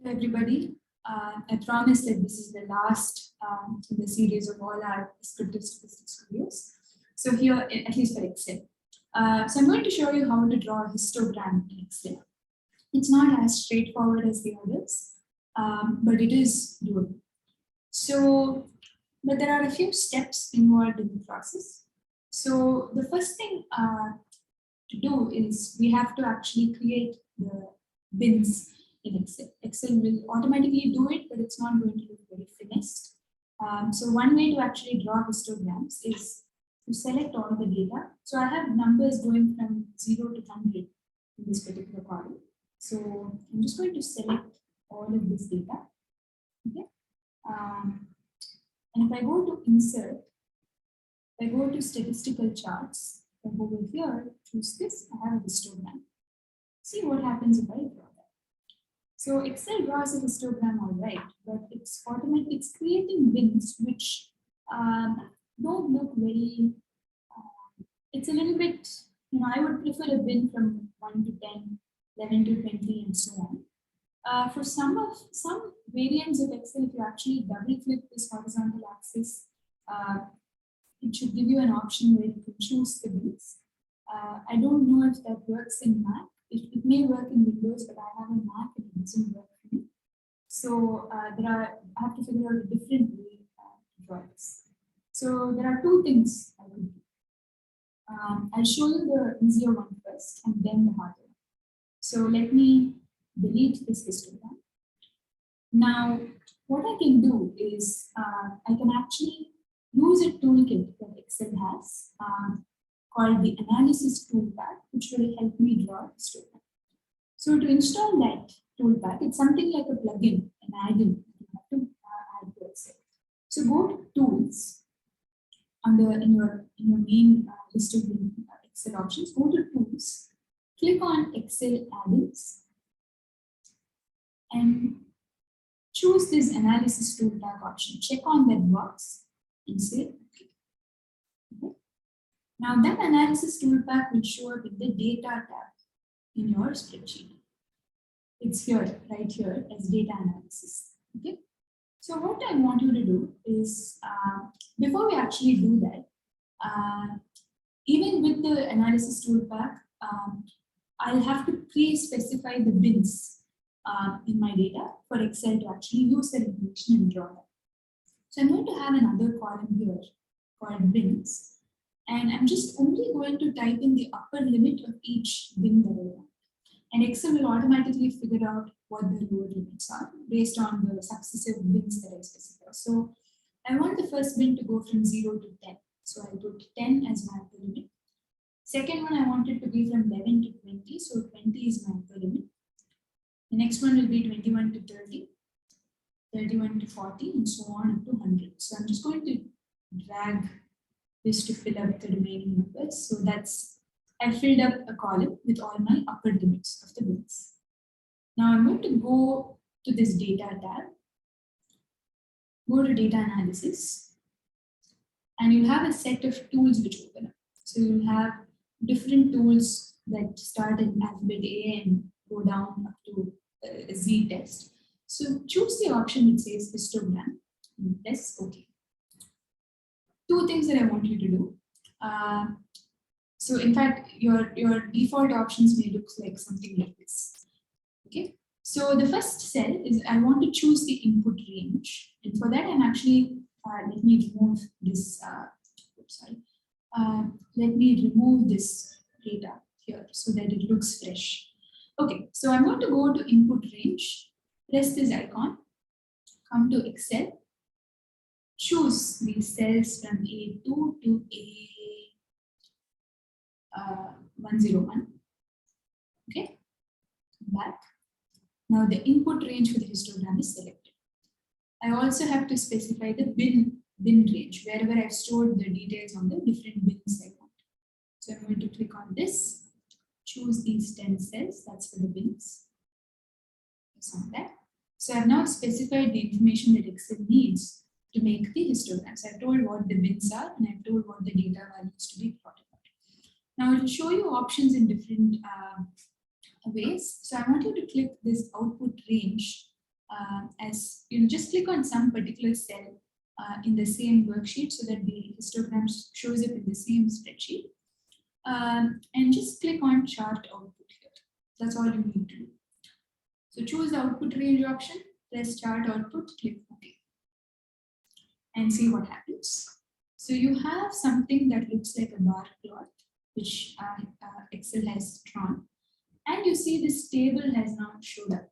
Hello everybody. I promise that this is the last in the series of all our descriptive statistics videos. So here, at least for Excel. So I'm going to show you how to draw a histogram in Excel. It's not as straightforward as the others, but it is doable. So, but there are a few steps involved in the process. So the first thing to do is we have to actually create the bins in Excel. Excel will automatically do it, but it's not going to look very finished. So one way to actually draw histograms is to select all the data. So I have numbers going from 0 to 100 in this particular column. So I'm just going to select all of this data. Okay. And if I go to insert, if I go to statistical charts, if I go over here, choose this, I have a histogram. See what happens if I draw that. So Excel draws a histogram all right, but it's automatic. It's creating bins which don't look very. It's a little bit. I would prefer a bin from 1 to 10, 11 to 20, and so on. For some variants of Excel, if you actually double click this horizontal axis, it should give you an option where you can choose the bins. I don't know if that works in Mac. It may work in Windows, but I have a Mac and it doesn't work for me. So I have to figure out a different way to draw this. So there are two things I can do. I'll show you the easier one first and then the harder one. So let me delete this histogram. Now, what I can do is I can actually use a toolkit that Excel has called the Analysis Toolpath, which will help me draw a histogram. So to install that toolpath, it's something like a plugin, an add-in you have to add to Excel. So go to Tools in your main list of Excel options. Go to Tools, click on Excel Add-ins, and choose this Analysis Toolpath option. Check on that box and say OK. Okay. Now that Analysis Toolpath will show up in the Data tab in your spreadsheet. It's here, right here, as Data Analysis. Okay. So what I want you to do is, before we actually do that, even with the Analysis Toolpath, I'll have to pre-specify the bins in my data for Excel to actually use that information and draw that. So I'm going to have another column here called bins. And I'm just only going to type in the upper limit of each bin that I want. And Excel will automatically figure out what the lower limits are based on the successive bins that I specify. So I want the first bin to go from 0 to 10. So I'll put 10 as my upper limit. Second one, I want it to be from 11 to 20. So 20 is my upper limit. The next one will be 21 to 30, 31 to 40, and so on up to 100. So I'm just going to drag this to fill up the remaining numbers. So I filled up a column with all my upper limits of the bins. Now I'm going to go to this Data tab, go to Data Analysis, and you'll have a set of tools which open up. So you'll have different tools that start in alphabet A and go down up to Z test. So choose the option that says histogram and press OK. Two things that I want you to do. So in fact, your default options may look like something like this. Okay. So the first cell is I want to choose the input range. And for that, I'm actually, let me remove this, let me remove this data here so that it looks fresh. Okay, so I'm going to go to input range, press this icon, come to Excel, choose these cells from A2 to A101. Okay, come back. Now the input range for the histogram is selected. I also have to specify the bin range, wherever I've stored the details on the different bins I want. So I'm going to click on this, choose these 10 cells, that's for the bins. It's on that. So I've now specified the information that Excel needs to make the histograms. I've told what the bins are and I've told what the data values to be plotted. Now it will show you options in different ways. So I want you to click this output range as you know, just click on some particular cell in the same worksheet so that the histogram shows up in the same spreadsheet. And just click on chart output here. That's all you need to do. So choose the output range option, press chart output, click OK, and see what happens. So you have something that looks like a bar plot, which Excel has drawn, and you see this table has now showed up,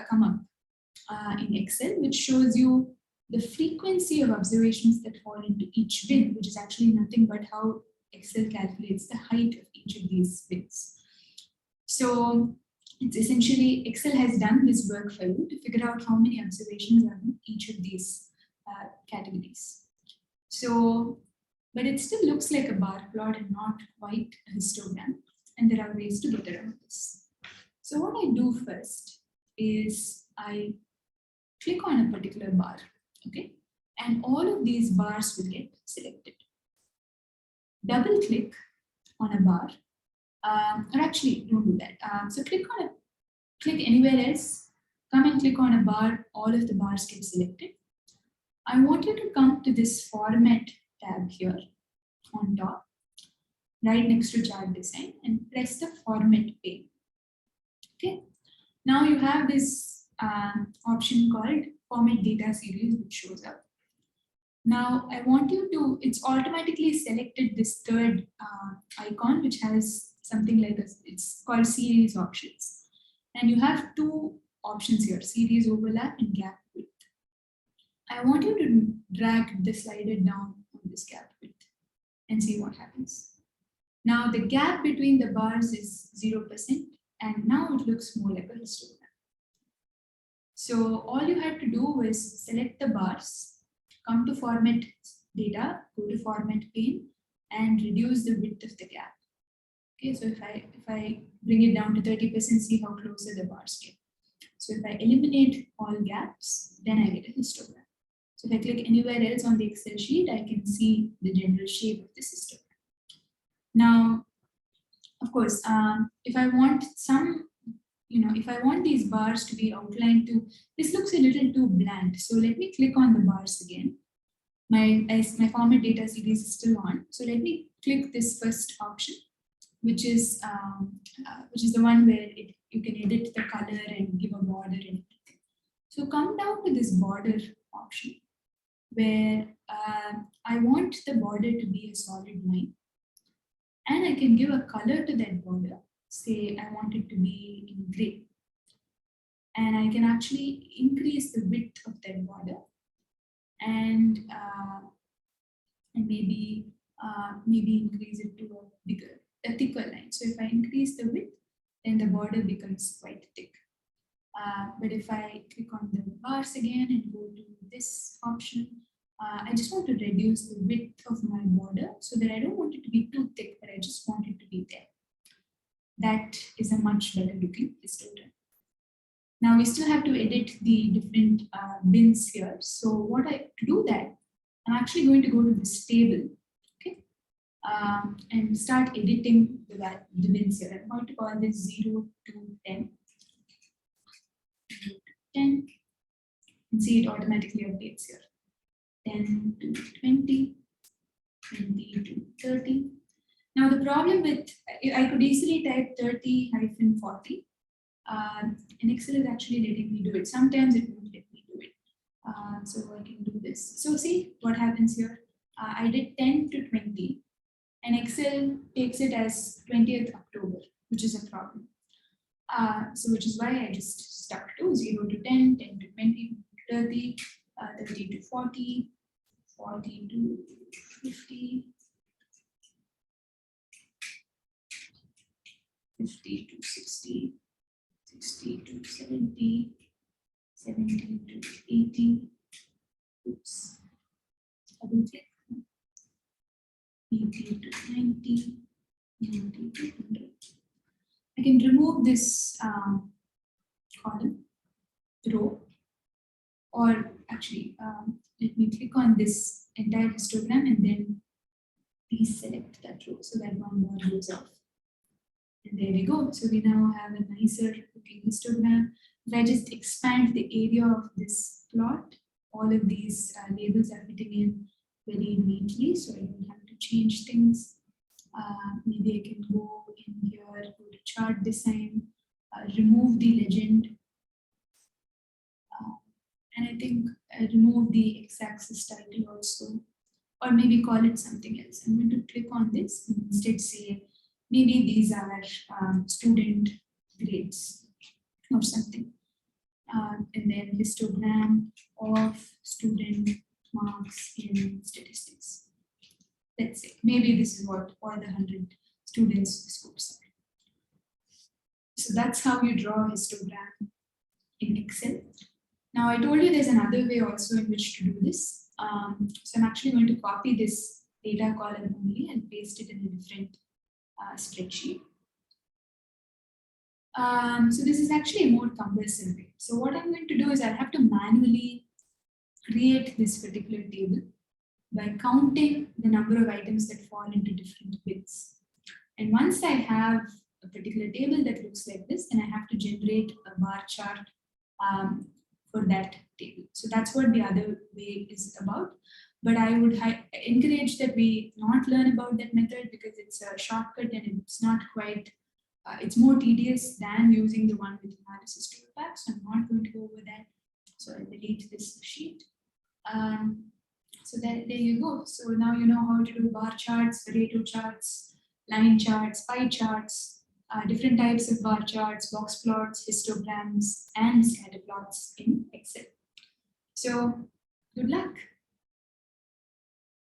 come up in Excel, which shows you the frequency of observations that fall into each bin, which is actually nothing but how Excel calculates the height of each of these bins. So it's essentially Excel has done this work for you to figure out how many observations are in each of these categories. So, but it still looks like a bar plot and not quite a histogram, and there are ways to get around this. So what I do first is I click on a particular bar, okay, and all of these bars will get selected. Double click on a bar, or actually don't do that. So click anywhere else, come and click on a bar, all of the bars get selected. I want you to come to this format tab here on top, right next to chart design, and press the format pane. Okay, now you have this option called format data series, which shows up. Now I want you to, it's automatically selected this third icon, which has something like this. It's called series options. And you have two options here, series overlap and gap width. I want you to drag the slider down on this gap width and see what happens. Now the gap between the bars is 0%, and now it looks more like a histogram. So all you had to do was select the bars, come to format data, go to format pane, and reduce the width of the gap. Okay, so if I bring it down to 30%, see how closer the bars get. So if I eliminate all gaps, then I get a histogram. So if I click anywhere else on the Excel sheet, I can see the general shape of the histogram. Now, of course, if I want some, if I want these bars to be outlined to, this looks a little too bland. So let me click on the bars again. My format data series is still on. So let me click this first option, which is the one where you can edit the color and give a border and everything. So come down to this border option, where I want the border to be a solid line, and I can give a color to that border. Say I want it to be in gray, and I can actually increase the width of that border, and maybe increase it to a thicker line. So if I increase the width, then the border becomes quite thick. But if I click on the bars again and go to this option, I just want to reduce the width of my border so that I don't want it to be too thick, but I just want it to be there. That is a much better looking histogram. Now we still have to edit the different bins here. So to do that, I'm actually going to go to this table, okay, and start editing the bins here. I'm going to call this 0 to 10. 10, and see it automatically updates here. 10 to 20, 20 to 30. Now the problem with, I could easily type 30-40, and Excel is actually letting me do it. Sometimes it won't let me do it. So I can do this. So see what happens here. I did 10 to 20, and Excel takes it as 20th October, which is a problem. So which is why I just stuck to 0 to 10, 10 to 20, 30, 30 to 40, 40 to 50, 50 to 60, 60 to 70, 70 to 80, oops, double click, 80 to 90, 90 to 100. I can remove this column, row, or actually, let me click on this entire histogram and then deselect that row so that one bar goes off. And there we go. So we now have a nicer looking histogram. If I just expand the area of this plot, all of these labels are fitting in very neatly, so I don't have to change things. Maybe I can go in here, go to chart design, remove the legend, and I think remove the x-axis title also, or maybe call it something else. I'm going to click on this and instead say maybe these are student grades or something. And then histogram of student marks in statistics. Let's say maybe this is what all the 100 students scores are. So that's how you draw a histogram in Excel. Now I told you there's another way also in which to do this. So I'm actually going to copy this data column only and paste it in a different spreadsheet. So this is actually a more cumbersome way. So what I'm going to do is I'll have to manually create this particular table by counting the number of items that fall into different bins. And once I have a particular table that looks like this, then I have to generate a bar chart for that table. So that's what the other way is about. But I would encourage that we not learn about that method because it's a shortcut and it's not quite, it's more tedious than using the one with analysis toolpath. So I'm not going to go over that. So I'll delete this sheet. So there you go. So now you know how to do bar charts, Pareto charts, line charts, pie charts, different types of bar charts, box plots, histograms, and scatter plots in Excel. So good luck.